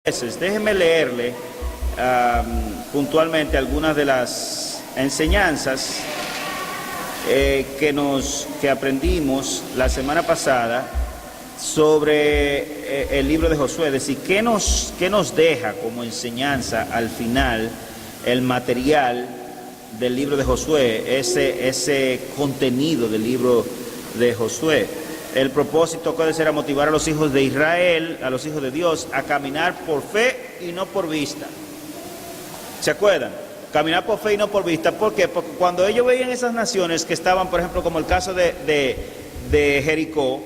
Déjeme leerle puntualmente algunas de las enseñanzas que aprendimos la semana pasada sobre el libro de Josué. Es decir, ¿qué nos deja como enseñanza al final el material del libro de Josué, ese contenido del libro de Josué? El propósito puede ser a motivar a los hijos de Israel, a los hijos de Dios, a caminar por fe y no por vista. ¿Se acuerdan? Caminar por fe y no por vista. ¿Por qué? Porque cuando ellos veían esas naciones que estaban, por ejemplo, como el caso de Jericó,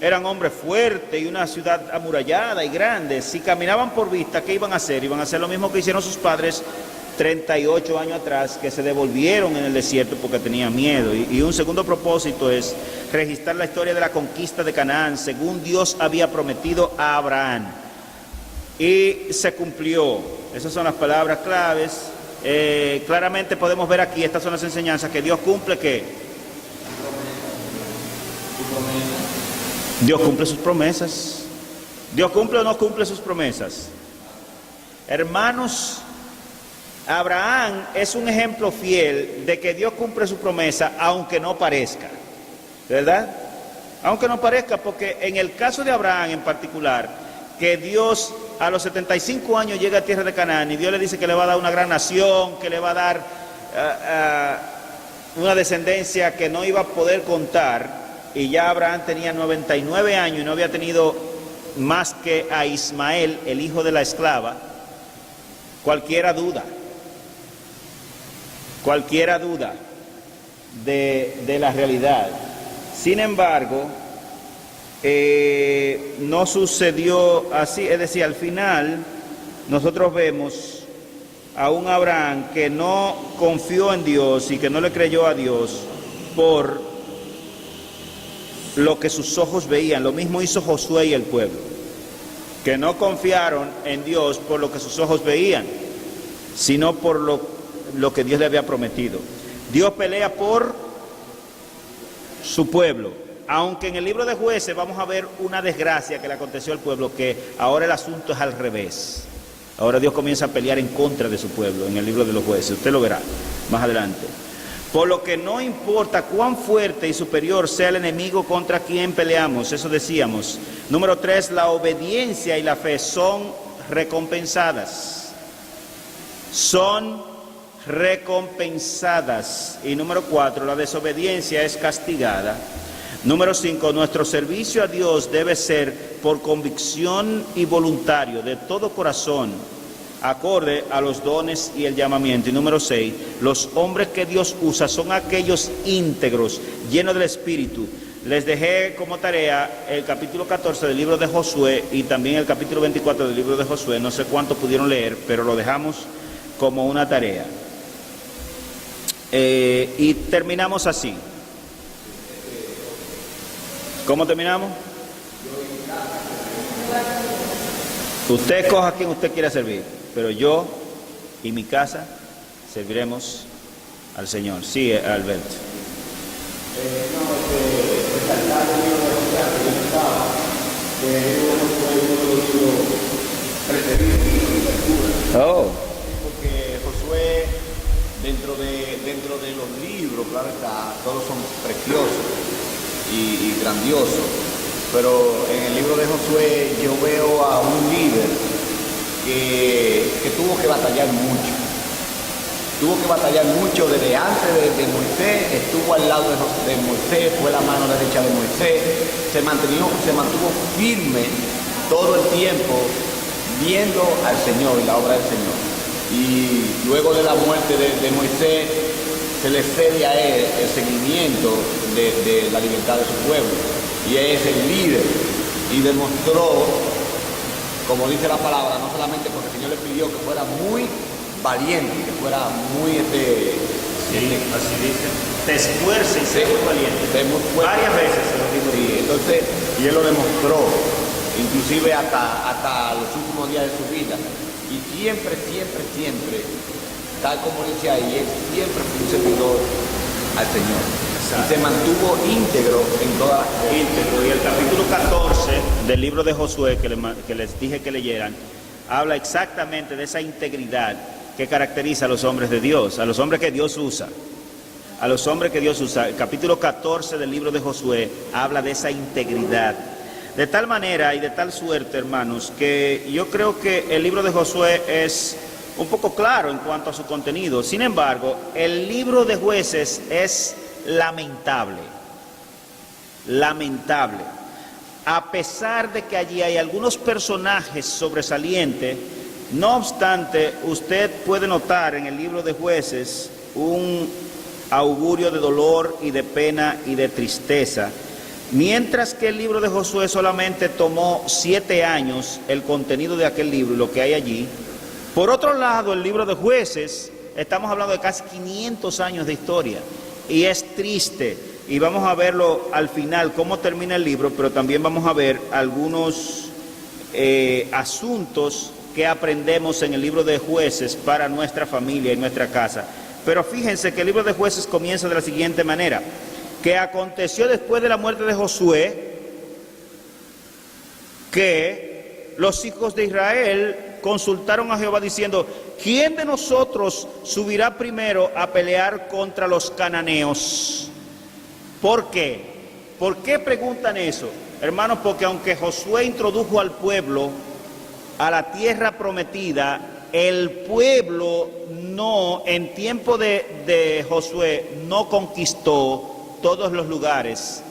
eran hombres fuertes y una ciudad amurallada y grande. Si caminaban por vista, ¿qué iban a hacer? Iban a hacer lo mismo que hicieron sus padres 38 años atrás, que se devolvieron en el desierto porque tenían miedo. Y un segundo propósito es registrar la historia de la conquista de Canaán según Dios había prometido a Abraham. Y se cumplió. Esas son las palabras claves. Claramente podemos ver aquí, estas son las enseñanzas, que Dios cumple ¿qué? Dios cumple sus promesas. ¿Dios cumple o no cumple sus promesas? Hermanos, Abraham es un ejemplo fiel de que Dios cumple su promesa aunque no parezca, ¿verdad? Aunque no parezca, porque en el caso de Abraham en particular, que Dios a los 75 años llega a tierra de Canaán y Dios le dice que le va a dar una gran nación, que le va a dar una descendencia que no iba a poder contar, y ya Abraham tenía 99 años y no había tenido más que a Ismael, el hijo de la esclava. Cualquiera duda de la realidad. Sin embargo, no sucedió así. Es decir, al final nosotros vemos a un Abraham que no confió en Dios y que no le creyó a Dios por lo que sus ojos veían. Lo mismo hizo Josué y el pueblo, que no confiaron en Dios por lo que sus ojos veían, sino por lo que Dios le había prometido. Dios pelea por su pueblo, aunque en el libro de Jueces vamos a ver una desgracia que le aconteció al pueblo, que ahora el asunto es al revés. Ahora Dios comienza a pelear en contra de su pueblo en el libro de los Jueces. Usted lo verá más adelante. Por lo que no importa cuán fuerte y superior sea el enemigo contra quien peleamos, eso decíamos. Número 3, la obediencia y la fe son recompensadas. Son recompensadas. Y número 4, la desobediencia es castigada. Número 5, nuestro servicio a Dios debe ser por convicción y voluntario, de todo corazón, acorde a los dones y el llamamiento. Y número 6, los hombres que Dios usa son aquellos íntegros, llenos del Espíritu. Les dejé como tarea el capítulo 14 del libro de Josué y también el capítulo 24 del libro de Josué. No sé cuánto pudieron leer, pero lo dejamos como una tarea. Y terminamos así. ¿Cómo terminamos? Usted escoja a quien usted quiera servir, pero yo y mi casa serviremos al Señor. Sí, Alberto. Oh. Porque Josué, dentro de los libros, claro está, todos son preciosos y grandiosos, pero en el libro de Josué yo veo a un líder que tuvo que batallar mucho. Tuvo que batallar mucho desde antes de Moisés, estuvo al lado de Moisés, fue la mano derecha de Moisés, se mantuvo firme todo el tiempo viendo al Señor y la obra del Señor. Y luego de la muerte de Moisés, se le cede a él el seguimiento de la libertad de su pueblo. Y es el líder. Y demostró, como dice la palabra, no solamente porque el Señor le pidió que fuera muy valiente, que fuera muy así dice, te esfuerces y sé muy valiente. Varias veces se lo digo. Sí, entonces, y él lo demostró, inclusive hasta los últimos días de su vida. Y siempre, tal como dice ahí, él siempre fue un servidor al Señor. Exacto. Y se mantuvo íntegro en todas las cosas. Íntegro. Y el capítulo 14 del libro de Josué, que les dije que leyeran, habla exactamente de esa integridad que caracteriza a los hombres de Dios, a los hombres que Dios usa. A los hombres que Dios usa. El capítulo 14 del libro de Josué habla de esa integridad. De tal manera y de tal suerte, hermanos, que yo creo que el libro de Josué es un poco claro en cuanto a su contenido. Sin embargo, el libro de Jueces es lamentable. Lamentable. A pesar de que allí hay algunos personajes sobresalientes, no obstante, usted puede notar en el libro de Jueces un augurio de dolor y de pena y de tristeza, mientras que el libro de Josué solamente tomó 7 años el contenido de aquel libro y lo que hay allí. Por otro lado, el libro de Jueces, estamos hablando de casi 500 años de historia, y es triste, y vamos a verlo al final, cómo termina el libro, pero también vamos a ver algunos asuntos que aprendemos en el libro de Jueces para nuestra familia y nuestra casa. Pero fíjense que el libro de Jueces comienza de la siguiente manera: que aconteció después de la muerte de Josué, que los hijos de Israel consultaron a Jehová diciendo: ¿quién de nosotros subirá primero a pelear contra los cananeos? ¿Por qué? ¿Por qué preguntan eso? Hermanos, porque aunque Josué introdujo al pueblo a la tierra prometida, el pueblo no, en tiempo de Josué, no conquistó todos los lugares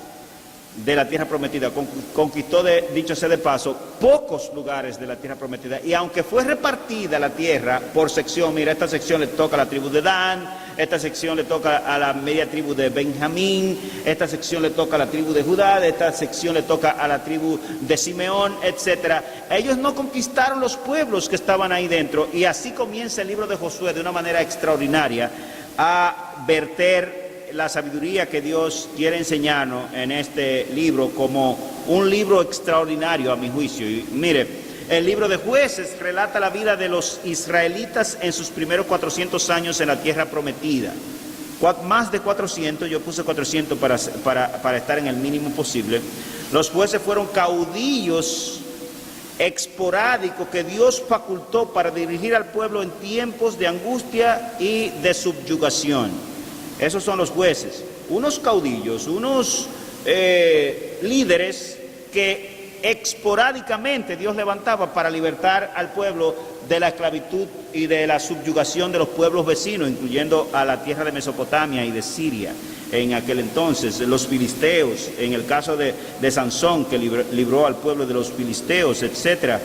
de la tierra prometida. Conquistó, dicho sea de paso, pocos lugares de la tierra prometida. Y aunque fue repartida la tierra por sección, mira, esta sección le toca a la tribu de Dan, esta sección le toca a la media tribu de Benjamín, esta sección le toca a la tribu de Judá, esta sección le toca a la tribu de Simeón, etc. Ellos no conquistaron los pueblos que estaban ahí dentro, y así comienza el libro de Josué de una manera extraordinaria a verter la sabiduría que Dios quiere enseñarnos en este libro como un libro extraordinario a mi juicio. Y mire, el libro de Jueces relata la vida de los israelitas en sus primeros 400 años en la tierra prometida. Más de 400, yo puse 400 para estar en el mínimo posible. Los jueces fueron caudillos esporádicos que Dios facultó para dirigir al pueblo en tiempos de angustia y de subyugación. Esos son los jueces, unos caudillos, unos líderes que esporádicamente Dios levantaba para libertar al pueblo de la esclavitud y de la subyugación de los pueblos vecinos, incluyendo a la tierra de Mesopotamia y de Siria en aquel entonces, los filisteos, en el caso de Sansón, que libró al pueblo de los filisteos, etcétera,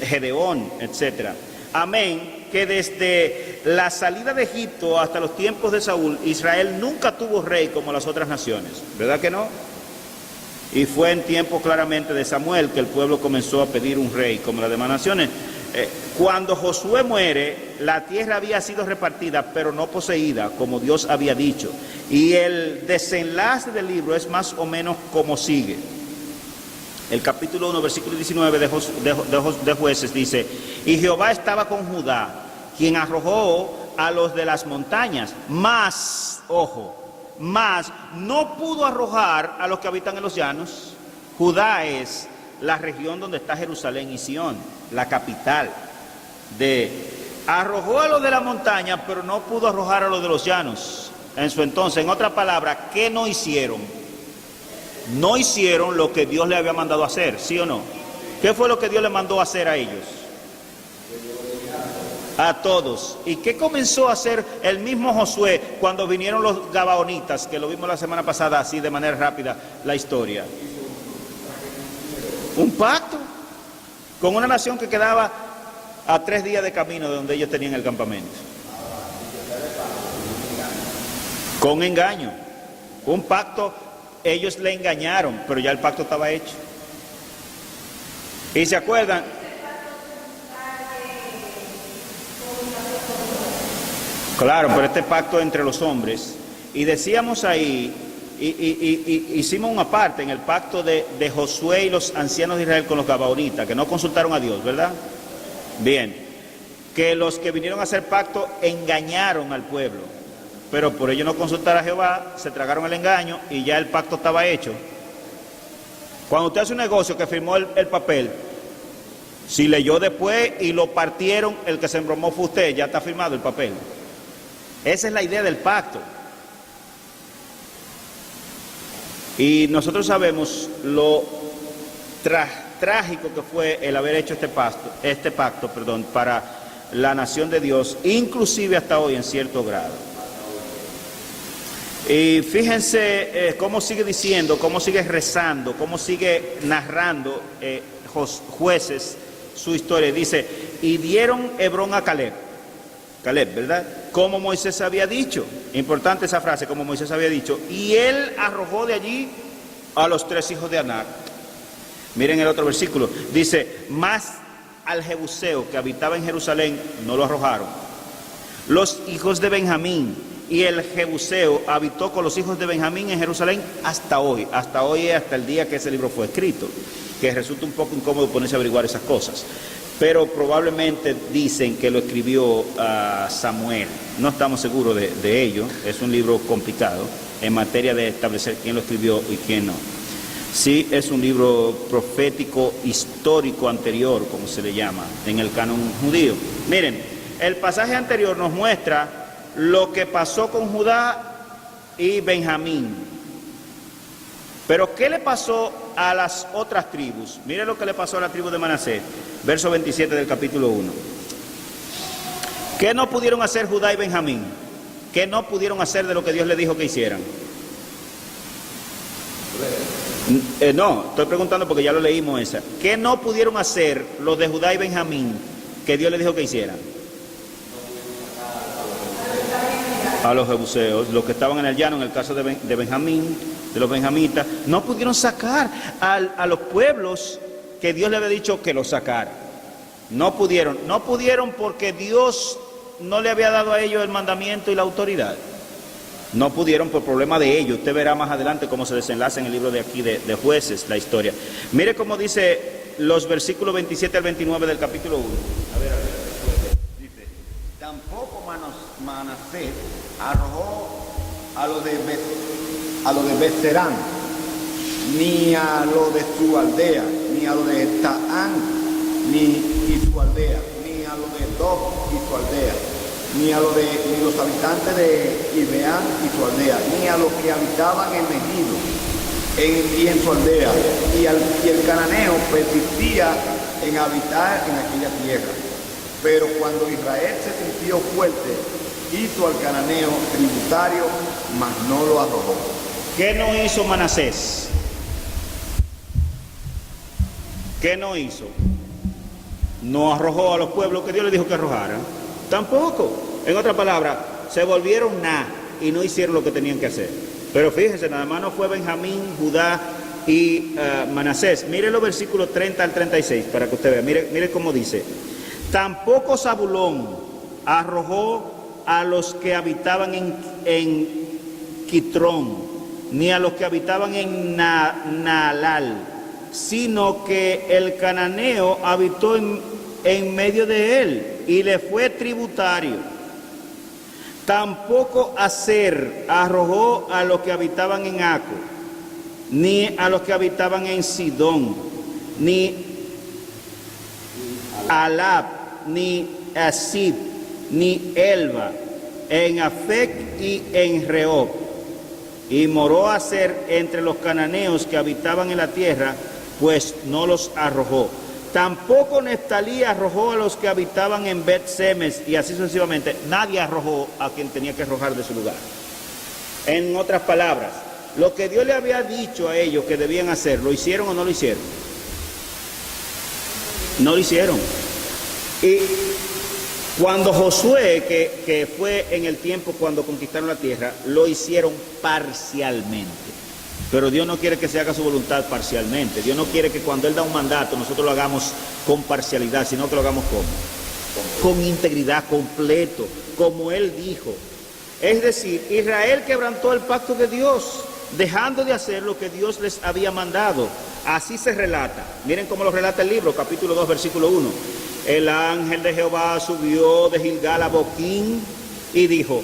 Gedeón, etcétera. Amén. Que desde la salida de Egipto hasta los tiempos de Saúl, Israel nunca tuvo rey como las otras naciones, ¿verdad que no? Y fue en tiempo claramente de Samuel que el pueblo comenzó a pedir un rey como las demás naciones. Cuando Josué muere, la tierra había sido repartida, pero no poseída, como Dios había dicho. Y el desenlace del libro es más o menos como sigue. El capítulo 1, versículo 19 de Jueces dice: y Jehová estaba con Judá, quien arrojó a los de las montañas, mas, ojo, mas no pudo arrojar a los que habitan en los llanos. Judá es la región donde está Jerusalén y Sión, la capital. Arrojó a los de la montaña, pero no pudo arrojar a los de los llanos en su entonces. En otra palabra, ¿qué no hicieron? No hicieron lo que Dios le había mandado hacer, ¿sí o no? ¿Qué fue lo que Dios le mandó a hacer a ellos? A todos. ¿Y qué comenzó a hacer el mismo Josué cuando vinieron los gabaonitas, que lo vimos la semana pasada así de manera rápida la historia? Un pacto con una nación que quedaba a 3 días de camino de donde ellos tenían el campamento. Con engaño. Un pacto. Ellos le engañaron, pero ya el pacto estaba hecho. ¿Y se acuerdan? Claro, pero este pacto entre los hombres. Y decíamos ahí, hicimos una parte en el pacto de Josué y los ancianos de Israel con los gabaonitas, que no consultaron a Dios, ¿verdad? Bien, que los que vinieron a hacer pacto engañaron al pueblo. Pero por ello no consultar a Jehová, se tragaron el engaño y ya el pacto estaba hecho. Cuando usted hace un negocio que firmó el papel, Si leyó después y lo partieron, el que se embromó fue usted, ya está firmado el papel. Esa es la idea del pacto. Y nosotros sabemos lo trágico que fue el haber hecho este pacto, para la nación de Dios, inclusive hasta hoy en cierto grado. Y fíjense cómo sigue diciendo, cómo sigue rezando, cómo sigue narrando Jueces su historia. Dice, y dieron Hebrón a Caleb, ¿verdad? Como Moisés había dicho. Importante esa frase, como Moisés había dicho. Y él arrojó de allí a los 3 hijos de Anac. Miren el otro versículo. Dice, más al Jebuseo que habitaba en Jerusalén no lo arrojaron. Los hijos de Benjamín, y el Jebuseo habitó con los hijos de Benjamín en Jerusalén hasta hoy. Hasta hoy, hasta el día que ese libro fue escrito. Que resulta un poco incómodo ponerse a averiguar esas cosas. Pero probablemente dicen que lo escribió Samuel. No estamos seguros de ello. Es un libro complicado en materia de establecer quién lo escribió y quién no. Sí, es un libro profético histórico anterior, como se le llama, en el canon judío. Miren, el pasaje anterior nos muestra lo que pasó con Judá y Benjamín. Pero ¿qué le pasó a las otras tribus? Miren lo que le pasó a la tribu de Manasés, verso 27 del capítulo 1. ¿Qué no pudieron hacer Judá y Benjamín? ¿Qué no pudieron hacer de lo que Dios les dijo que hicieran? No, estoy preguntando porque ya lo leímos esa. ¿Qué no pudieron hacer los de Judá y Benjamín que Dios les dijo que hicieran? A los jebuseos, los que estaban en el llano, en el caso de Benjamín, de los benjamitas, no pudieron sacar a los pueblos que Dios le había dicho que los sacara. No pudieron porque Dios no le había dado a ellos el mandamiento y la autoridad. No pudieron por problema de ellos. Usted verá más adelante cómo se desenlaza en el libro de aquí de Jueces la historia. Mire cómo dice los versículos 27 al 29 del capítulo 1. A ver. Dice, tampoco Manasés arrojó a los de Beserán, ni a los de su aldea, ni a los de Taán y su aldea, ni a los de Dob y su aldea, ni los habitantes de Gibeán y su aldea, ni a los que habitaban en Megiddo y en su aldea, y el cananeo persistía en habitar en aquella tierra. Pero cuando Israel se sintió fuerte, hizo al cananeo tributario, mas no lo arrojó. ¿Qué no hizo Manasés? ¿Qué no hizo? No arrojó a los pueblos que Dios le dijo que arrojaran. Tampoco. En otras palabras, se volvieron nada y no hicieron lo que tenían que hacer. Pero fíjense, nada más no fue Benjamín, Judá y Manasés. Mire los versículos 30 al 36 para que usted vea. Mire cómo dice. Tampoco Zabulón arrojó a los que habitaban en Quitrón, ni a los que habitaban en Naalal, sino que el cananeo habitó en medio de él y le fue tributario. Tampoco Aser arrojó a los que habitaban en Aco, ni a los que habitaban en Sidón, ni Alab, ni Asib, ni Elba, en Afec y en Rehob. Y moró Aser entre los cananeos que habitaban en la tierra, pues no los arrojó. Tampoco Neftalí arrojó a los que habitaban en Bet-Semes, y así sucesivamente. Nadie arrojó a quien tenía que arrojar de su lugar. En otras palabras, lo que Dios le había dicho a ellos que debían hacer, ¿lo hicieron o no lo hicieron? No lo hicieron. Y cuando Josué, que fue en el tiempo cuando conquistaron la tierra, lo hicieron parcialmente. Pero Dios no quiere que se haga su voluntad parcialmente. Dios no quiere que cuando Él da un mandato nosotros lo hagamos con parcialidad, sino que lo hagamos con integridad, completo, como Él dijo. Es decir, Israel quebrantó el pacto de Dios, dejando de hacer lo que Dios les había mandado. Así se relata. Miren cómo lo relata el libro, capítulo 2, versículo 1. El ángel de Jehová subió de Gilgal a Boquín y dijo: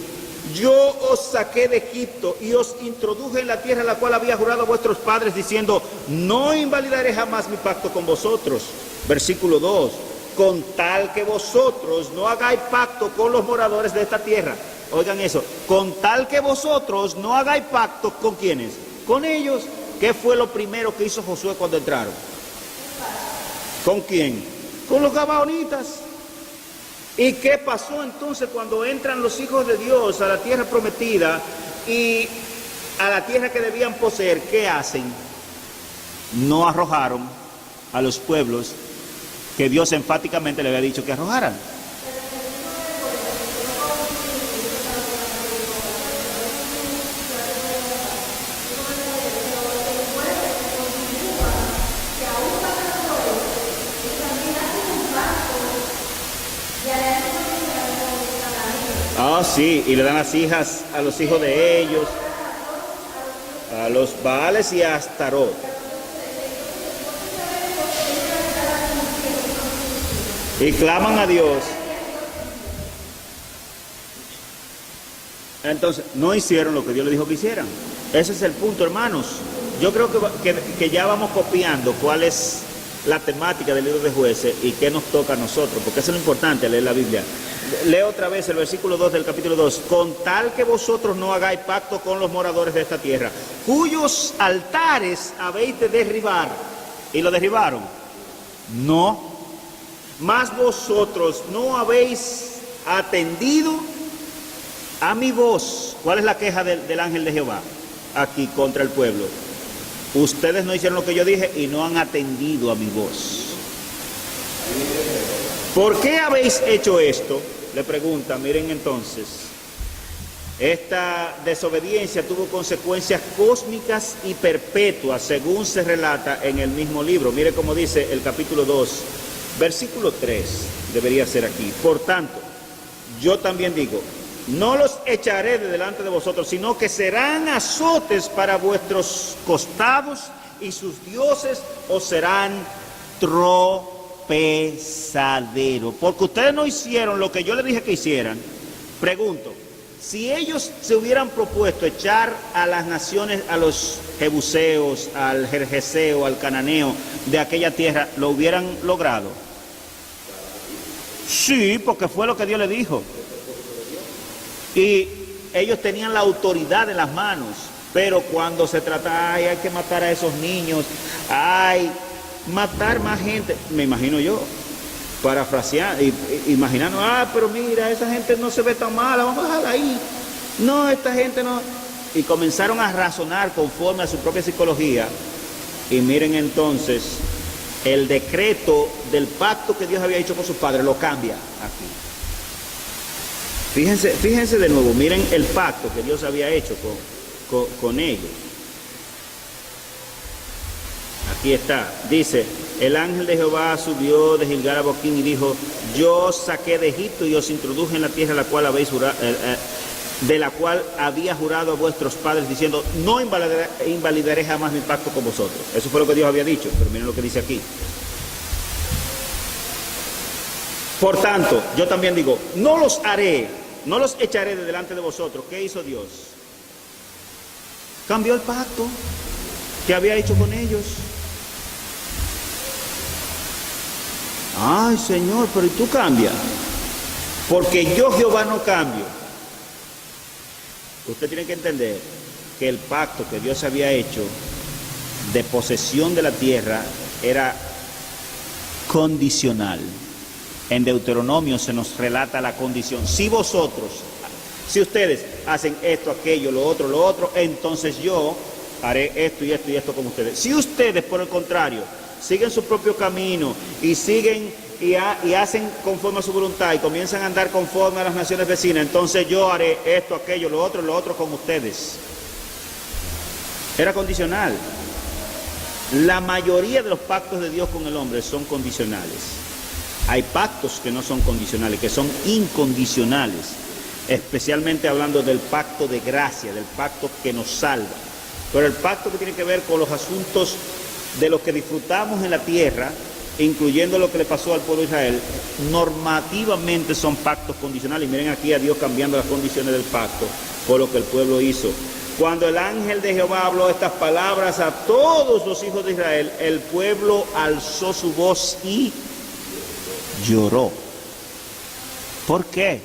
yo os saqué de Egipto y os introduje en la tierra la cual había jurado a vuestros padres, diciendo: no invalidaré jamás mi pacto con vosotros. Versículo 2, con tal que vosotros no hagáis pacto con los moradores de esta tierra. Oigan eso, con tal que vosotros no hagáis pacto, ¿con quiénes? Con ellos. ¿Qué fue lo primero que hizo Josué cuando entraron? ¿Con quién? Con los gabaonitas. ¿Y qué pasó entonces cuando entran los hijos de Dios a la tierra prometida y a la tierra que debían poseer? ¿Qué hacen? No arrojaron a los pueblos que Dios enfáticamente le había dicho que arrojaran. Ah, sí, y le dan las hijas a los hijos de ellos, a los Baales y a Astarot. Y claman a Dios. Entonces, no hicieron lo que Dios les dijo que hicieran. Ese es el punto, hermanos. Yo creo que ya vamos copiando cuál es la temática del libro de Jueces y qué nos toca a nosotros, porque eso es lo importante, leer la Biblia. Leo otra vez el versículo 2 del capítulo 2. Con tal que vosotros no hagáis pacto con los moradores de esta tierra, cuyos altares habéis de derribar. ¿Y lo derribaron? No. Mas vosotros no habéis atendido a mi voz. ¿Cuál es la queja del ángel de Jehová aquí contra el pueblo? Ustedes no hicieron lo que yo dije y no han atendido a mi voz. ¿Por qué habéis hecho esto? Le pregunta. Miren entonces, esta desobediencia tuvo consecuencias cósmicas y perpetuas, según se relata en el mismo libro. Mire cómo dice el capítulo 2, versículo 3, debería ser aquí. Por tanto, yo también digo, no los echaré de delante de vosotros, sino que serán azotes para vuestros costados, y sus dioses os serán tropezadero. Porque ustedes no hicieron lo que yo les dije que hicieran. Pregunto, si ellos se hubieran propuesto echar a las naciones, a los jebuseos, al jerjeseo, al cananeo de aquella tierra, ¿lo hubieran logrado? Sí, porque fue lo que Dios les dijo. Y ellos tenían la autoridad en las manos, pero cuando se trata, ay, hay que matar a esos niños, ay, matar más gente, me imagino yo, parafrasear, imaginando, pero mira, esa gente no se ve tan mala, vamos a dejarla ahí, no, esta gente no, y comenzaron a razonar conforme a su propia psicología, y miren entonces, el decreto del pacto que Dios había hecho con sus padres lo cambia aquí. Fíjense de nuevo, miren el pacto que Dios había hecho con ellos. Aquí está, dice, el ángel de Jehová subió de Gilgal a Boquín y dijo, yo os saqué de Egipto y os introduje en la tierra la cual habéis jurado, de la cual había jurado a vuestros padres, diciendo, no invalidaré jamás mi pacto con vosotros. Eso fue lo que Dios había dicho, pero miren lo que dice aquí. Por tanto, yo también digo, no los echaré de delante de vosotros. ¿Qué hizo Dios? Cambió el pacto que había hecho con ellos. Ay, Señor, pero ¿y tú cambias? Porque yo, Jehová, no cambio. Usted tiene que entender que el pacto que Dios había hecho de posesión de la tierra era condicional. En Deuteronomio se nos relata la condición. Si ustedes hacen esto, aquello, lo otro, entonces yo haré esto y esto y esto con ustedes. Si ustedes, por el contrario, siguen su propio camino y siguen y hacen conforme a su voluntad y comienzan a andar conforme a las naciones vecinas, entonces yo haré esto, aquello, lo otro con ustedes. Era condicional. La mayoría de los pactos de Dios con el hombre son condicionales. Hay pactos que no son condicionales, que son incondicionales, especialmente hablando del pacto de gracia, del pacto que nos salva. Pero el pacto que tiene que ver con los asuntos de los que disfrutamos en la tierra, incluyendo lo que le pasó al pueblo de Israel, normativamente son pactos condicionales. Y miren aquí a Dios cambiando las condiciones del pacto por lo que el pueblo hizo Cuando el ángel de Jehová habló estas palabras a todos los hijos de Israel, el pueblo alzó su voz y lloró. ¿Por qué?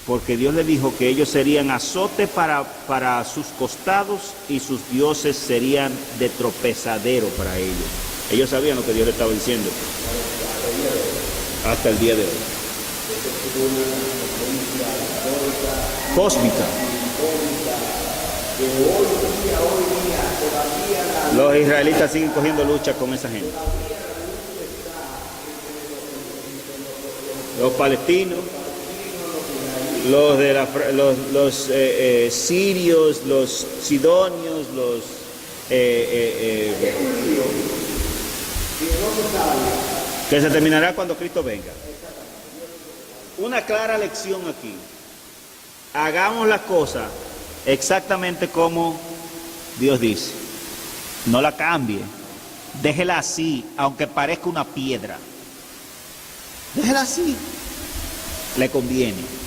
Porque Dios le dijo que ellos serían azote para sus costados y sus dioses serían de tropezadero para ellos. Ellos sabían lo que Dios le estaba diciendo. Hasta el día de hoy. Cósmica. Los israelitas siguen cogiendo lucha con esa gente. Los palestinos, los sirios, los sidonios, que se terminará cuando Cristo venga. Una clara lección aquí. Hagamos las cosas exactamente como Dios dice. No la cambie. Déjela así, aunque parezca una piedra. Déjela así. Le conviene.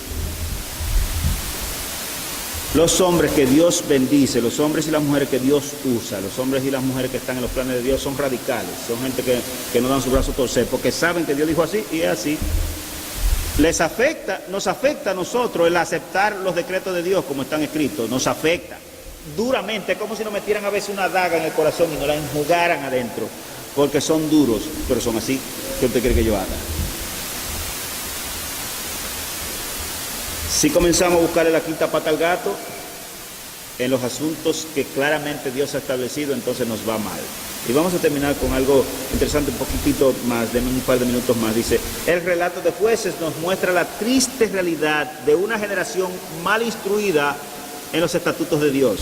Los hombres que Dios bendice, los hombres y las mujeres que Dios usa, los hombres y las mujeres que están en los planes de Dios son radicales, son gente que no dan su brazo a torcer, porque saben que Dios dijo así y es así. Nos afecta a nosotros el aceptar los decretos de Dios como están escritos, nos afecta duramente, es como si nos metieran a veces una daga en el corazón y nos la enjugaran adentro, porque son duros, pero son así. ¿Qué usted quiere que yo haga? Si comenzamos a buscarle la quinta pata al gato en los asuntos que claramente Dios ha establecido, entonces nos va mal. Y vamos a terminar con algo interesante, un poquitito más, denme un par de minutos más. Dice, el relato de Jueces nos muestra la triste realidad de una generación mal instruida en los estatutos de Dios.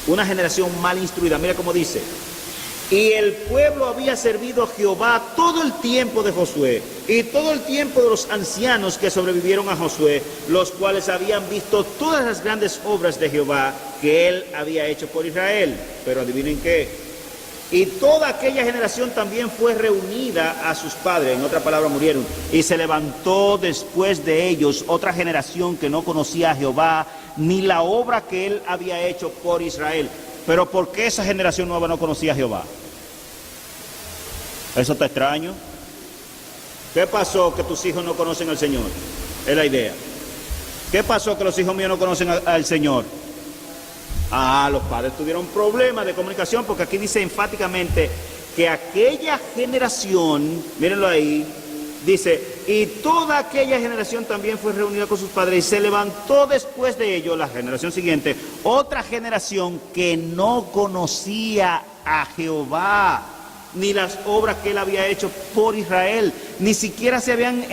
Una generación mal instruida. Mira cómo dice. Y el pueblo había servido a Jehová todo el tiempo de Josué y todo el tiempo de los ancianos que sobrevivieron a Josué, los cuales habían visto todas las grandes obras de Jehová que él había hecho por Israel. Pero adivinen qué. Y toda aquella generación también fue reunida a sus padres, en otra palabra murieron, y se levantó después de ellos otra generación que no conocía a Jehová, ni la obra que él había hecho por Israel. Pero ¿por qué esa generación nueva no conocía a Jehová? ¿Eso está extraño? ¿Qué pasó que tus hijos no conocen al Señor? Es la idea. ¿Qué pasó que los hijos míos no conocen al Señor? Los padres tuvieron problemas de comunicación, porque aquí dice enfáticamente que aquella generación, mírenlo ahí, dice, y toda aquella generación también fue reunida con sus padres y se levantó después de ellos, la generación siguiente, otra generación que no conocía a Jehová, ni las obras que él había hecho por Israel, ni siquiera se habían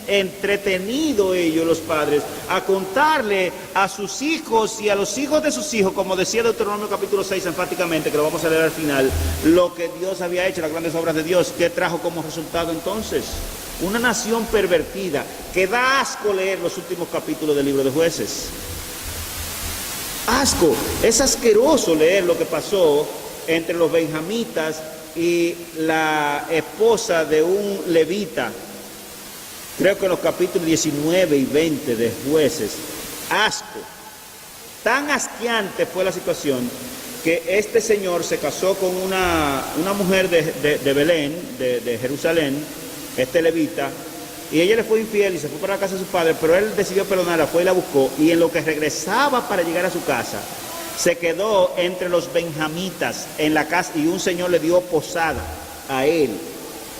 entretenido ellos, los padres, a contarle a sus hijos y a los hijos de sus hijos, como decía Deuteronomio capítulo 6 enfáticamente, que lo vamos a leer al final, lo que Dios había hecho, las grandes obras de Dios. ¿Qué trajo como resultado entonces? Una nación pervertida, que da asco leer los últimos capítulos del libro de Jueces. Asco, es asqueroso leer lo que pasó entre los benjamitas y la esposa de un levita, creo que en los capítulos 19 y 20 de Jueces. Asco, tan asqueante fue la situación que este señor se casó con una mujer de Belén, de Jerusalén, este levita, y ella le fue infiel y se fue para la casa de su padre, pero él decidió perdonarla, fue y la buscó, y en lo que regresaba para llegar a su casa, se quedó entre los benjamitas en la casa y un señor le dio posada a él.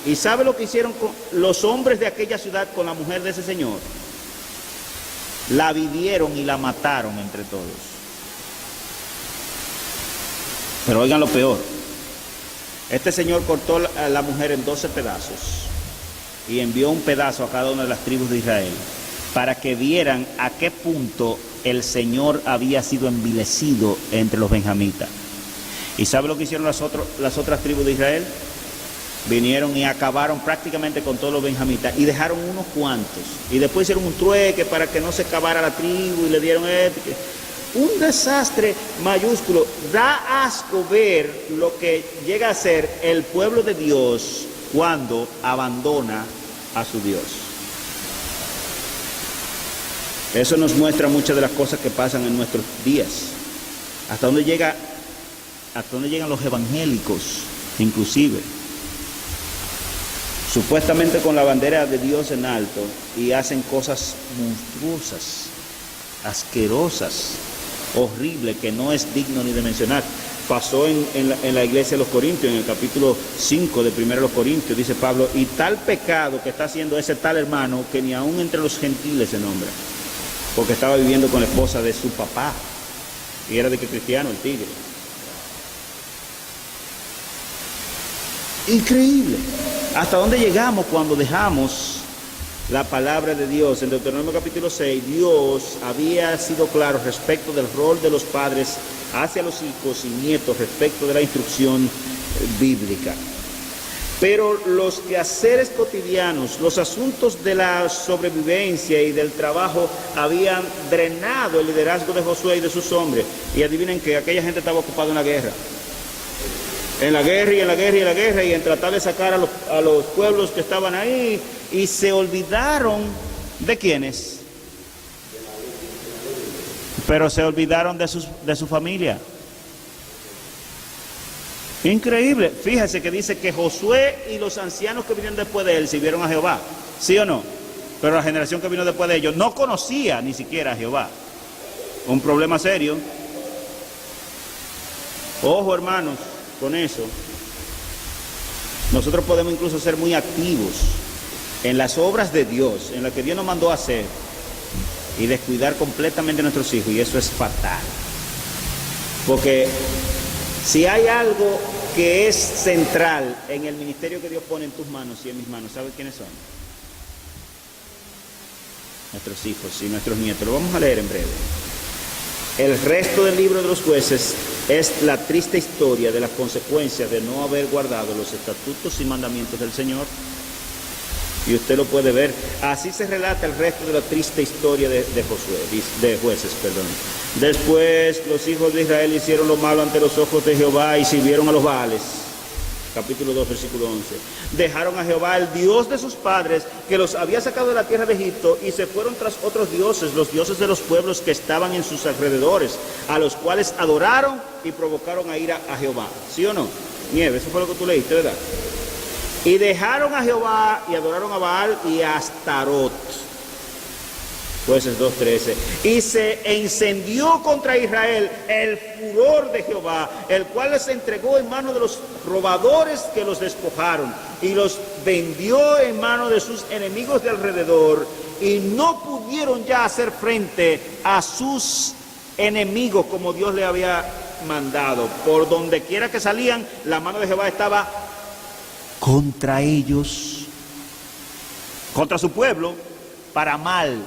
¿Y sabe lo que hicieron con los hombres de aquella ciudad con la mujer de ese señor? La vivieron y la mataron entre todos. Pero oigan lo peor. Este señor cortó a la mujer en 12 pedazos y envió un pedazo a cada una de las tribus de Israel para que vieran a qué punto el Señor había sido envilecido entre los benjamitas. ¿Y sabe lo que hicieron las otras tribus de Israel? Vinieron y acabaron prácticamente con todos los benjamitas y dejaron unos cuantos. Y después hicieron un trueque para que no se acabara la tribu y le dieron un desastre mayúsculo. Da asco ver lo que llega a ser el pueblo de Dios cuando abandona a su Dios. Eso nos muestra muchas de las cosas que pasan en nuestros días. ¿Hasta dónde llega, hasta dónde llegan los evangélicos, inclusive? Supuestamente con la bandera de Dios en alto, y hacen cosas monstruosas, asquerosas, horribles, que no es digno ni de mencionar. Pasó en la iglesia de los Corintios, en el capítulo 5 de 1 de los Corintios, dice Pablo, y tal pecado que está haciendo ese tal hermano, que ni aún entre los gentiles se nombra, porque estaba viviendo con la esposa de su papá, y era de que cristiano el tigre. Increíble. ¿Hasta dónde llegamos cuando dejamos la palabra de Dios? En Deuteronomio capítulo 6, Dios había sido claro respecto del rol de los padres hacia los hijos y nietos respecto de la instrucción bíblica. Pero los quehaceres cotidianos, los asuntos de la sobrevivencia y del trabajo habían drenado el liderazgo de Josué y de sus hombres. Y adivinen que aquella gente estaba ocupada en la guerra. En la guerra y en la guerra y en la guerra, y en tratar de sacar a los pueblos que estaban ahí, y se olvidaron de quiénes. Pero se olvidaron de su familia. Increíble. Fíjese que dice que Josué y los ancianos que vinieron después de él sirvieron a Jehová. ¿Sí o no? Pero la generación que vino después de ellos no conocía ni siquiera a Jehová. Un problema serio. Ojo, hermanos, con eso. Nosotros podemos incluso ser muy activos en las obras de Dios, en las que Dios nos mandó a hacer, y descuidar completamente a nuestros hijos, y eso es fatal. Porque si hay algo que es central en el ministerio que Dios pone en tus manos y en mis manos, ¿sabes quiénes son? Nuestros hijos y nuestros nietos. Lo vamos a leer en breve. El resto del libro de los jueces es la triste historia de las consecuencias de no haber guardado los estatutos y mandamientos del Señor. Y usted lo puede ver. Así se relata el resto de la triste historia de jueces. Después los hijos de Israel hicieron lo malo ante los ojos de Jehová y sirvieron a los Baales. Capítulo 2, versículo 11. Dejaron a Jehová, el Dios de sus padres, que los había sacado de la tierra de Egipto, y se fueron tras otros dioses, los dioses de los pueblos que estaban en sus alrededores, a los cuales adoraron y provocaron a ira a Jehová. ¿Sí o no? Nieve, eso fue lo que tú leíste, ¿verdad? Y dejaron a Jehová y adoraron a Baal y a Astarot. Jueces 2:13. Y se encendió contra Israel el furor de Jehová, el cual les entregó en mano de los robadores que los despojaron, y los vendió en mano de sus enemigos de alrededor, y no pudieron ya hacer frente a sus enemigos como Dios le había mandado. Por donde quiera que salían, la mano de Jehová estaba contra ellos, contra su pueblo, para mal,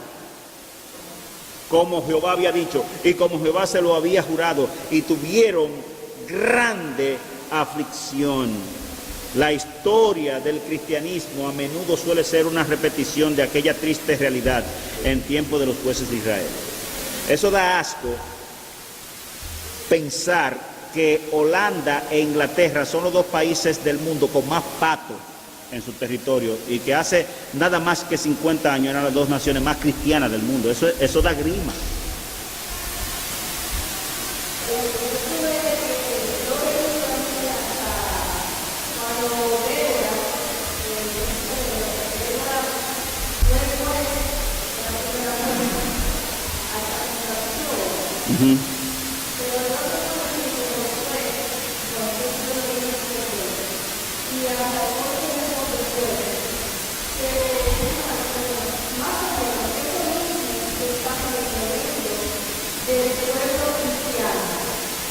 como Jehová había dicho y como Jehová se lo había jurado, y tuvieron grande aflicción. La historia del cristianismo a menudo suele ser una repetición de aquella triste realidad en tiempo de los jueces de Israel. Eso da asco, pensar que Holanda e Inglaterra son los dos países del mundo con más pato en su territorio, y que hace nada más que 50 años eran las dos naciones más cristianas del mundo. Eso da grima.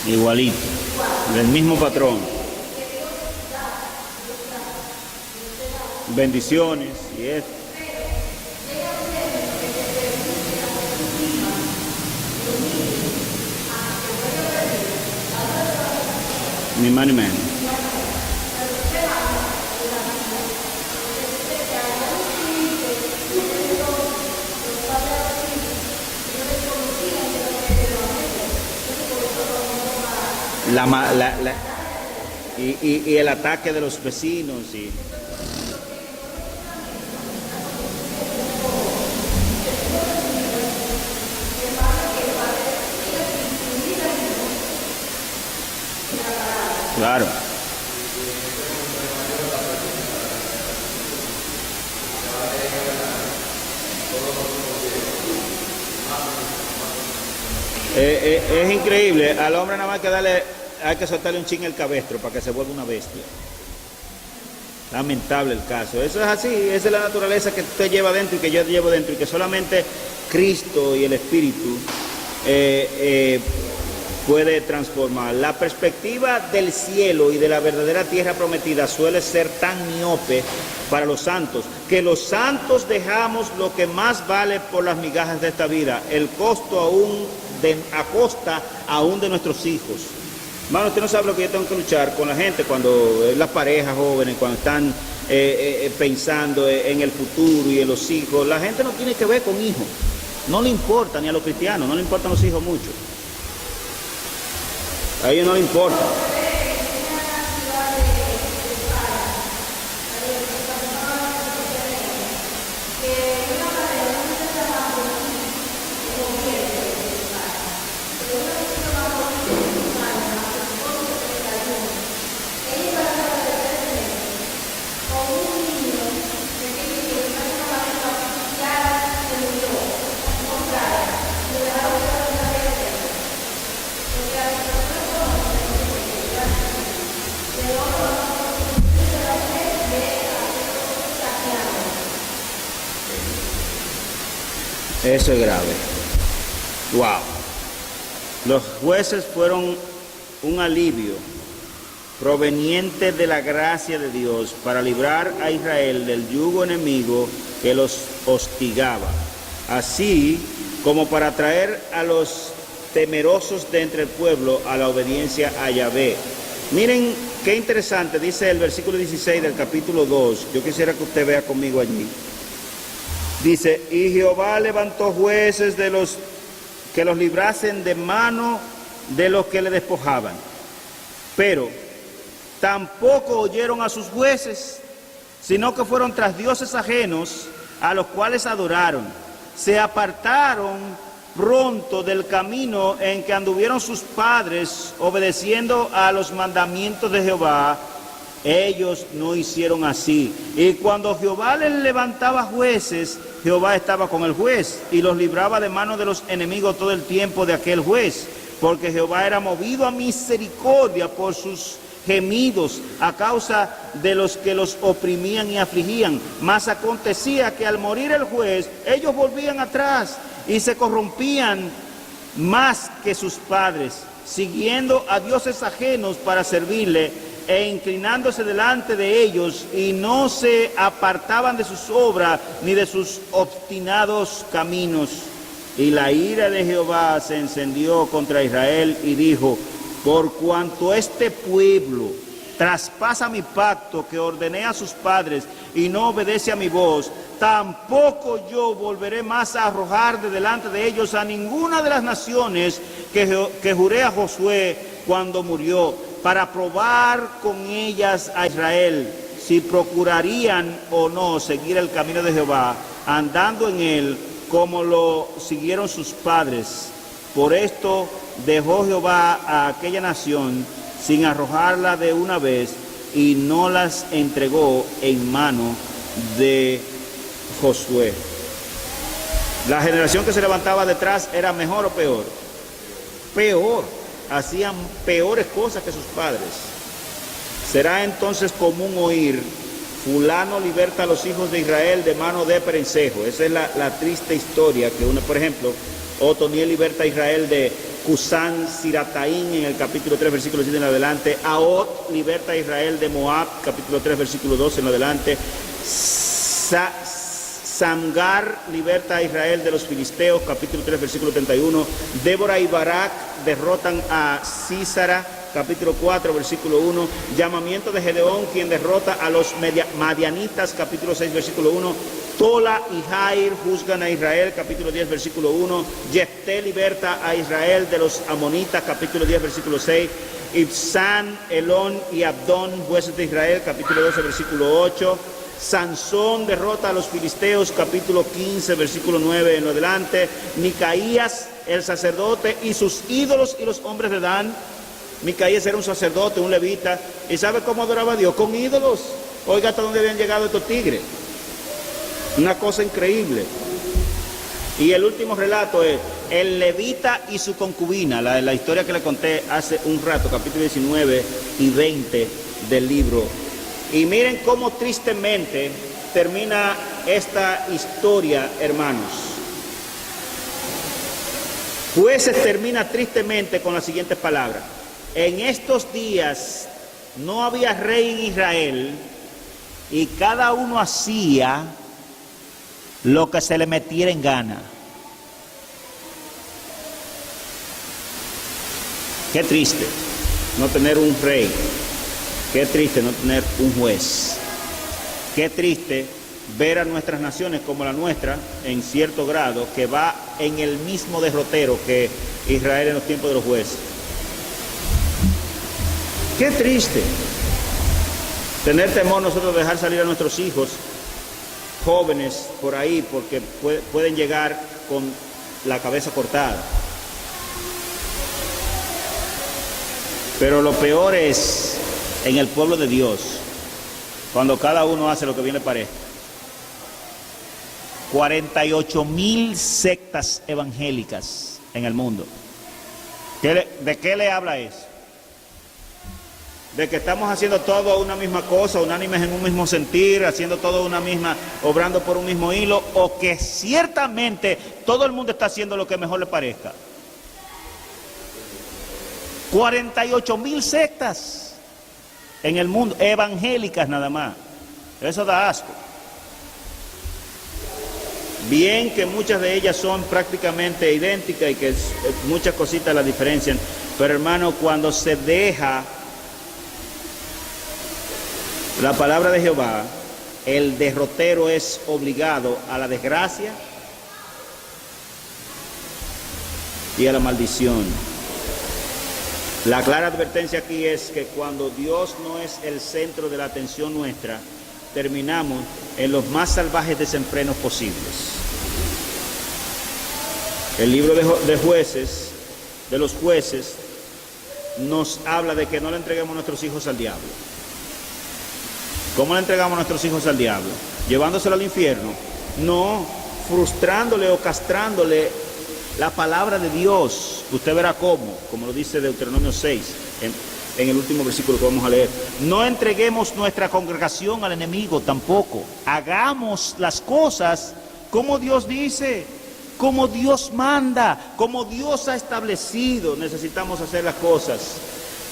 Igualito, del mismo patrón. Bendiciones y esto. Ni más ni menos. Y el ataque de los vecinos y Claro. Es increíble, al hombre nada más hay que soltarle un chin el cabestro para que se vuelva una bestia. Lamentable el caso. Eso es así, esa es la naturaleza que usted lleva dentro y que yo llevo dentro, y que solamente Cristo y el Espíritu puede transformar. La perspectiva del cielo y de la verdadera tierra prometida suele ser tan miope para los santos, que los santos dejamos lo que más vale por las migajas de esta vida, el costo a costa aún de nuestros hijos. Hermano, usted no sabe lo que yo tengo que luchar con la gente cuando las parejas jóvenes, cuando están pensando en el futuro y en los hijos. La gente no tiene que ver con hijos, no le importa, ni a los cristianos, no le importan los hijos mucho. A ellos no le importa. Eso es grave. Wow. Los jueces fueron un alivio proveniente de la gracia de Dios para librar a Israel del yugo enemigo que los hostigaba, así como para traer a los temerosos de entre el pueblo a la obediencia a Yahvé. Miren qué interesante, dice el versículo 16 del capítulo 2. Yo quisiera que usted vea conmigo allí. Dice, y Jehová levantó jueces de los que los librasen de mano de los que le despojaban. Pero tampoco oyeron a sus jueces, sino que fueron tras dioses ajenos, a los cuales adoraron. Se apartaron pronto del camino en que anduvieron sus padres, obedeciendo a los mandamientos de Jehová. Ellos no hicieron así. Y cuando Jehová les levantaba jueces, Jehová estaba con el juez y los libraba de manos de los enemigos todo el tiempo de aquel juez, porque Jehová era movido a misericordia por sus gemidos a causa de los que los oprimían y afligían. Mas acontecía que al morir el juez, ellos volvían atrás y se corrompían más que sus padres, siguiendo a dioses ajenos para servirle, e inclinándose delante de ellos, y no se apartaban de sus obras ni de sus obstinados caminos. Y la ira de Jehová se encendió contra Israel y dijo, por cuanto este pueblo traspasa mi pacto que ordené a sus padres y no obedece a mi voz, tampoco yo volveré más a arrojar de delante de ellos a ninguna de las naciones que juré a Josué cuando murió, para probar con ellas a Israel, si procurarían o no seguir el camino de Jehová, andando en él como lo siguieron sus padres. Por esto dejó Jehová a aquella nación sin arrojarla de una vez, y no las entregó en mano de Josué. La generación que se levantaba detrás era mejor o peor. Peor. Hacían peores cosas que sus padres. Será entonces común oír, fulano liberta a los hijos de Israel de mano de perencejo. Esa es la triste historia que uno, por ejemplo, Otoniel liberta a Israel de Cusán Sirataín en el capítulo 3, versículo 7 en adelante. Ahot liberta a Israel de Moab, capítulo 3, versículo 12 en adelante. Samgar liberta a Israel de los filisteos, capítulo 3, versículo 31. Débora y Barak derrotan a Sísara, capítulo 4, versículo 1. Llamamiento de Gedeón, quien derrota a los madianitas, capítulo 6, versículo 1. Tola y Jair juzgan a Israel, capítulo 10, versículo 1. Jefté liberta a Israel de los amonitas, capítulo 10, versículo 6. Ibsán, Elón y Abdón, jueces de Israel, capítulo 12, versículo 8. Sansón derrota a los filisteos, capítulo 15, versículo 9 en lo adelante. Micaías, el sacerdote, y sus ídolos y los hombres de Dan. Micaías era un sacerdote, un levita, y ¿sabe cómo adoraba a Dios? Con ídolos. Oiga hasta dónde habían llegado estos tigres. Una cosa increíble. Y el último relato es el levita y su concubina, la historia que le conté hace un rato, capítulo 19 y 20 del libro. Y miren cómo tristemente termina esta historia, hermanos. Jueces termina tristemente con las siguientes palabras: en estos días no había rey en Israel, y cada uno hacía lo que se le metiera en gana. Qué triste no tener un rey, qué triste no tener un juez, qué triste ver a nuestras naciones como la nuestra, en cierto grado, que va en el mismo derrotero que Israel en los tiempos de los jueces. Qué triste tener temor nosotros de dejar salir a nuestros hijos jóvenes por ahí, porque pueden llegar con la cabeza cortada. Pero lo peor es en el pueblo de Dios, cuando cada uno hace lo que bien le parezca. 48,000 sectas evangélicas en el mundo. ¿De qué le habla eso? De que estamos haciendo todo una misma cosa, unánimes en un mismo sentir, haciendo todo una misma, obrando por un mismo hilo, o que ciertamente todo el mundo está haciendo lo que mejor le parezca. 48,000 sectas en el mundo, evangélicas nada más. Eso da asco. Bien que muchas de ellas son prácticamente idénticas y que muchas cositas las diferencian, pero hermano, cuando se deja la palabra de Jehová, el derrotero es obligado a la desgracia y a la maldición. La clara advertencia aquí es que cuando Dios no es el centro de la atención nuestra, terminamos en los más salvajes desenfrenos posibles. El libro de jueces, de los jueces, nos habla de que no le entreguemos nuestros hijos al diablo. ¿Cómo le entregamos a nuestros hijos al diablo? ¿Llevándoselo al infierno? No, frustrándole o castrándole la palabra de Dios. Usted verá cómo, como lo dice Deuteronomio 6, en el último versículo que vamos a leer. No entreguemos nuestra congregación al enemigo tampoco. Hagamos las cosas como Dios dice, como Dios manda, como Dios ha establecido. Necesitamos hacer las cosas.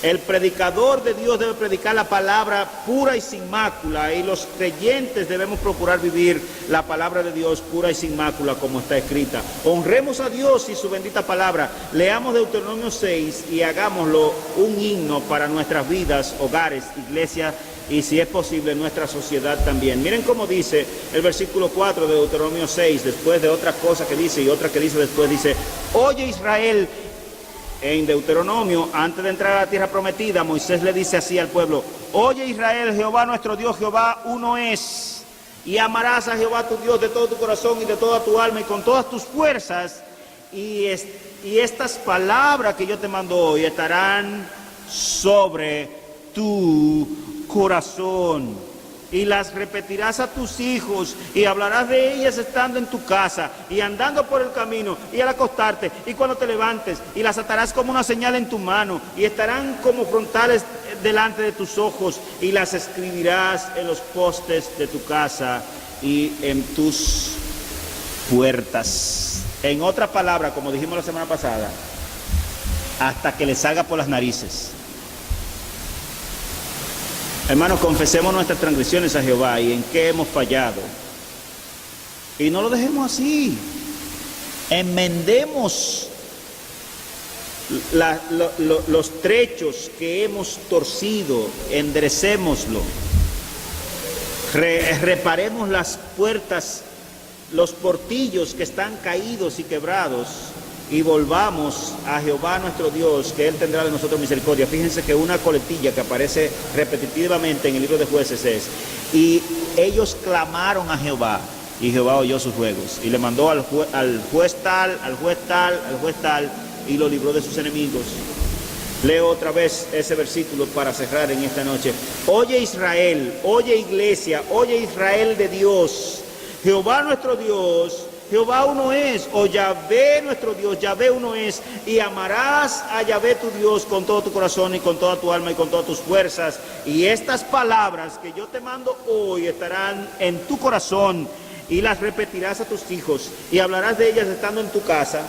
El predicador de Dios debe predicar la palabra pura y sin mácula, y los creyentes debemos procurar vivir la palabra de Dios pura y sin mácula como está escrita. Honremos a Dios y su bendita palabra. Leamos Deuteronomio 6 y hagámoslo un himno para nuestras vidas, hogares, iglesias y, si es posible, nuestra sociedad también. Miren cómo dice el versículo 4 de Deuteronomio 6, después de otra cosa que dice y otra que dice después, dice: oye Israel. En Deuteronomio, antes de entrar a la tierra prometida, Moisés le dice así al pueblo: oye Israel, Jehová nuestro Dios, Jehová uno es, y amarás a Jehová tu Dios de todo tu corazón y de toda tu alma y con todas tus fuerzas, y estas palabras que yo te mando hoy estarán sobre tu corazón, y las repetirás a tus hijos, y hablarás de ellas estando en tu casa, y andando por el camino, y al acostarte, y cuando te levantes, y las atarás como una señal en tu mano, y estarán como frontales delante de tus ojos, y las escribirás en los postes de tu casa y en tus puertas. En otra palabra, como dijimos la semana pasada, hasta que les salga por las narices. Hermanos, confesemos nuestras transgresiones a Jehová y en qué hemos fallado. Y no lo dejemos así. Enmendemos los trechos que hemos torcido, enderecémoslo. Reparemos las puertas, los portillos que están caídos y quebrados, y volvamos a Jehová nuestro Dios, que Él tendrá de nosotros misericordia. Fíjense que una coletilla que aparece repetitivamente en el libro de Jueces es: y ellos clamaron a Jehová, y Jehová oyó sus ruegos, y le mandó al juez tal, y lo libró de sus enemigos. Leo otra vez ese versículo para cerrar en esta noche. Oye Israel, oye iglesia, oye Israel de Dios. Jehová nuestro Dios, Jehová uno es, o Yahvé nuestro Dios, Yahvé uno es, y amarás a Yahvé tu Dios con todo tu corazón y con toda tu alma y con todas tus fuerzas. Y estas palabras que yo te mando hoy estarán en tu corazón y las repetirás a tus hijos y hablarás de ellas estando en tu casa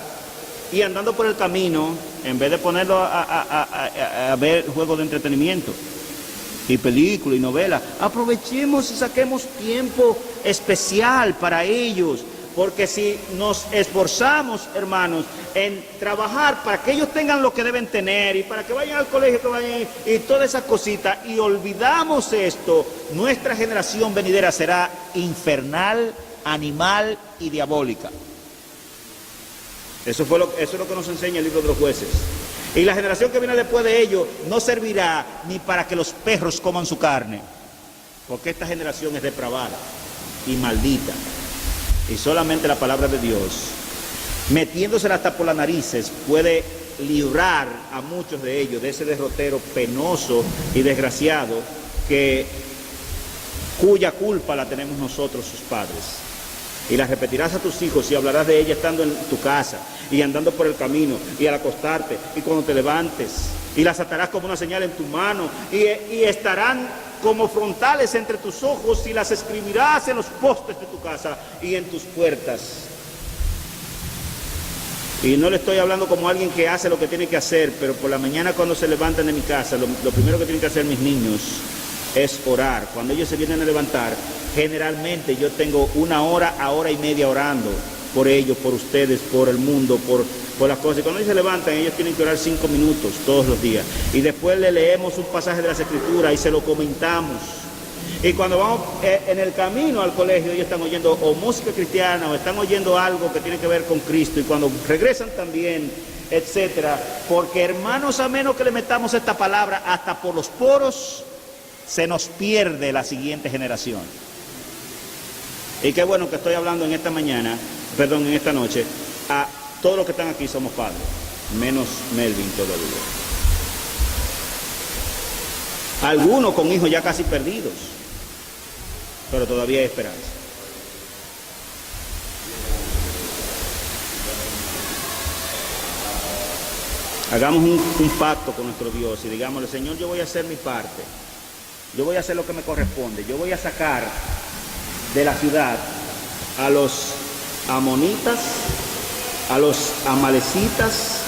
y andando por el camino, en vez de ponerlo a ver juegos de entretenimiento y películas y novelas. Aprovechemos y saquemos tiempo especial para ellos, porque si nos esforzamos, hermanos, en trabajar para que ellos tengan lo que deben tener y para que vayan al colegio, que vayan y todas esas cositas, y olvidamos esto, nuestra generación venidera será infernal, animal y diabólica. Eso es lo que nos enseña el libro de los Jueces. Y la generación que viene después de ellos no servirá ni para que los perros coman su carne, porque esta generación es depravada y maldita. Y solamente la palabra de Dios, metiéndosela hasta por las narices, puede librar a muchos de ellos de ese derrotero penoso y desgraciado cuya culpa la tenemos nosotros, sus padres. Y las repetirás a tus hijos y hablarás de ella estando en tu casa y andando por el camino y al acostarte y cuando te levantes, y las atarás como una señal en tu mano y estarán como frontales entre tus ojos y las escribirás en los postes de tu casa y en tus puertas. Y no le estoy hablando como alguien que hace lo que tiene que hacer, pero por la mañana cuando se levantan de mi casa, lo primero que tienen que hacer mis niños es orar. Cuando ellos se vienen a levantar, generalmente yo tengo 1 hora a 1 hora y media orando por ellos, por ustedes, por el mundo, por las cosas. Y cuando ellos se levantan, ellos tienen que orar 5 minutos todos los días. Y después le leemos un pasaje de las Escrituras y se lo comentamos. Y cuando vamos en el camino al colegio, ellos están oyendo o música cristiana o están oyendo algo que tiene que ver con Cristo. Y cuando regresan también, etcétera. Porque, hermanos, a menos que le metamos esta palabra hasta por los poros, se nos pierde la siguiente generación. Y qué bueno que estoy hablando en esta noche, a todos los que están aquí somos padres, menos Melvin todavía. Algunos con hijos ya casi perdidos, pero todavía hay esperanza. Hagamos un pacto con nuestro Dios y digámosle: Señor, yo voy a hacer mi parte, yo voy a hacer lo que me corresponde, yo voy a sacar de la ciudad a los amonitas, a los amalecitas,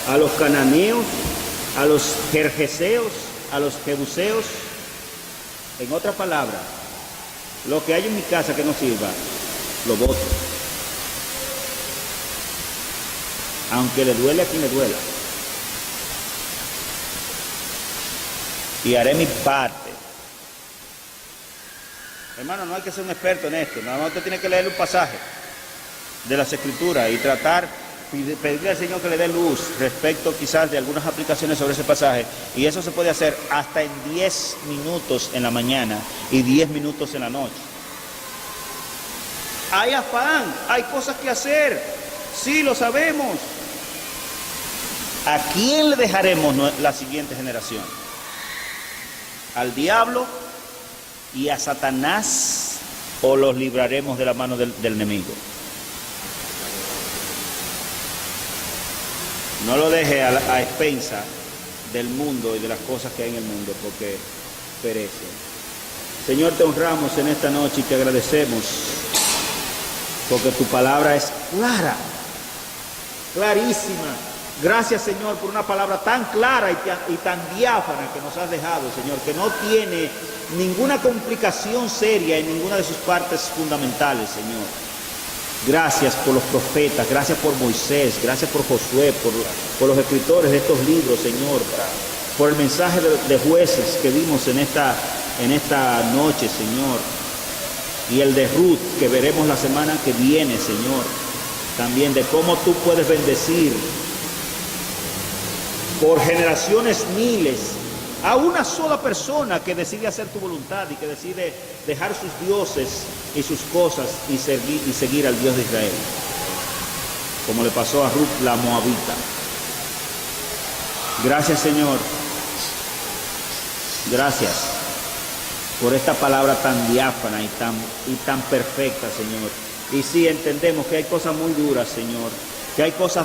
a los cananeos, a los gergeseos, a los jebuseos. En otras palabras, lo que hay en mi casa que no sirva, lo boto, aunque le duele a quien le duela, y haré mi parte. Hermano, no hay que ser un experto en esto, nada más usted tiene que leer un pasaje de las Escrituras y pedirle al Señor que le dé luz respecto quizás de algunas aplicaciones sobre ese pasaje, y eso se puede hacer hasta en 10 minutos en la mañana y 10 minutos en la noche. Hay afán, hay cosas que hacer, sí, lo sabemos. ¿A quién le dejaremos la siguiente generación? ¿Al diablo y a Satanás, o los libraremos de la mano del enemigo? No lo deje a expensa del mundo y de las cosas que hay en el mundo, porque perecen. Señor, te honramos en esta noche y te agradecemos porque tu palabra es clara, clarísima. Gracias, Señor, por una palabra tan clara y tan diáfana que nos has dejado, Señor, que no tiene ninguna complicación seria en ninguna de sus partes fundamentales, Señor. Gracias por los profetas, gracias por Moisés, gracias por Josué, por los escritores de estos libros, Señor, por el mensaje de Jueces que vimos en esta noche, Señor, y el de Ruth que veremos la semana que viene, Señor, también de cómo tú puedes bendecir por generaciones miles a una sola persona que decide hacer tu voluntad y que decide dejar sus dioses y sus cosas y seguir al Dios de Israel, como le pasó a Ruth la Moabita. Gracias, Señor. Gracias por esta palabra tan diáfana y tan perfecta, Señor. Y sí, entendemos que hay cosas muy duras, Señor, que hay cosas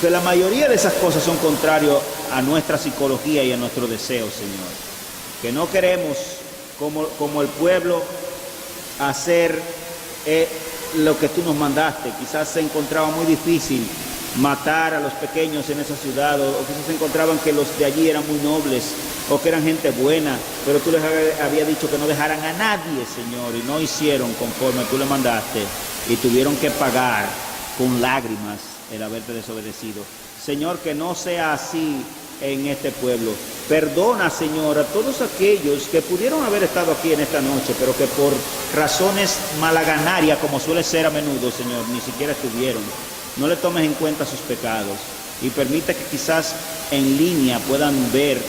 que la mayoría de esas cosas son contrarios a nuestra psicología y a nuestro deseo, Señor. Que no queremos, como el pueblo, hacer lo que tú nos mandaste. Quizás se encontraba muy difícil matar a los pequeños en esa ciudad, o quizás se encontraban que los de allí eran muy nobles, o que eran gente buena, pero tú les habías dicho que no dejaran a nadie, Señor, y no hicieron conforme tú le mandaste, y tuvieron que pagar con lágrimas el haberte desobedecido. Señor, que no sea así en este pueblo. Perdona, Señor, a todos aquellos que pudieron haber estado aquí en esta noche, pero que por razones malaganarias, como suele ser a menudo, Señor, ni siquiera estuvieron. No le tomes en cuenta sus pecados y permite que quizás en línea puedan ver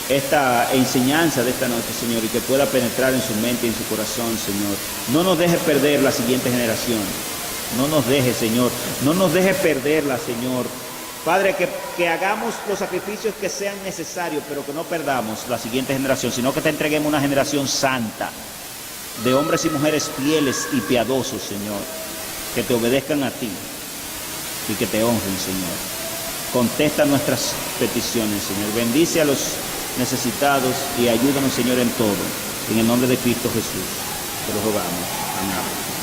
esta enseñanza de esta noche, Señor, y que pueda penetrar en su mente y en su corazón, Señor. No nos dejes perder la siguiente generación. No nos dejes, Señor. No nos dejes perderla, Señor. Padre, que hagamos los sacrificios que sean necesarios, pero que no perdamos la siguiente generación, sino que te entreguemos una generación santa, de hombres y mujeres fieles y piadosos, Señor, que te obedezcan a ti y que te honren, Señor. Contesta nuestras peticiones, Señor. Bendice a los necesitados y ayúdanos, Señor, en todo. En el nombre de Cristo Jesús, te lo rogamos. Amén.